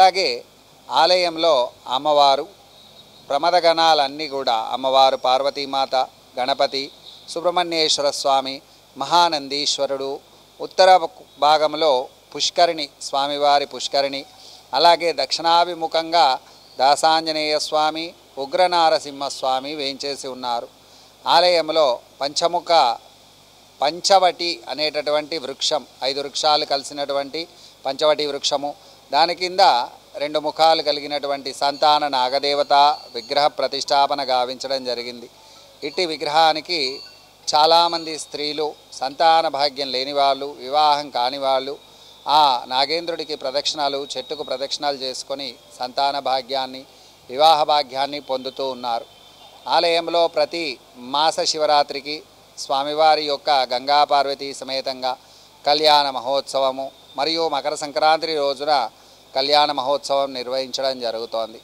అలాగే ఆలయంలో అమ్మవారు ప్రమదగణాలన్నీ కూడా అమ్మవారు పార్వతీమాత, గణపతి, సుబ్రహ్మణ్యేశ్వర స్వామి, మహానందీశ్వరుడు, ఉత్తర భాగంలో పుష్కరిణి స్వామివారి పుష్కరిణి, అలాగే దక్షిణాభిముఖంగా దాసాంజనేయ స్వామి, ఉగ్రనారసింహస్వామి వేంచేసి ఉన్నారు. ఆలయంలో పంచవటి అనేటటువంటి వృక్షం, 5 వృక్షాలు కలిసినటువంటి పంచవటి వృక్షము, దాని కింద 2 ముఖాలు కలిగినటువంటి సంతాన నాగదేవత విగ్రహ ప్రతిష్టాపన గావించడం జరిగింది. ఇట్టి విగ్రహానికి చాలామంది స్త్రీలు, సంతాన భాగ్యం లేని వాళ్ళు, వివాహం కాని వాళ్ళు ఆ నాగేంద్రుడికి ప్రదక్షిణాలు, చెట్టుకు ప్రదక్షిణాలు చేసుకొని సంతాన భాగ్యాన్ని, వివాహ భాగ్యాన్ని పొందుతూ ఉన్నారు. ఆలయంలో ప్రతి మాస శివరాత్రికి స్వామివారి యొక్క గంగా పార్వతీ సమేతంగా కళ్యాణ మహోత్సవము మరియు మకర సంక్రాంతి రోజున కళ్యాణ మహోత్సవం నిర్వహించడం జరుగుతోంది.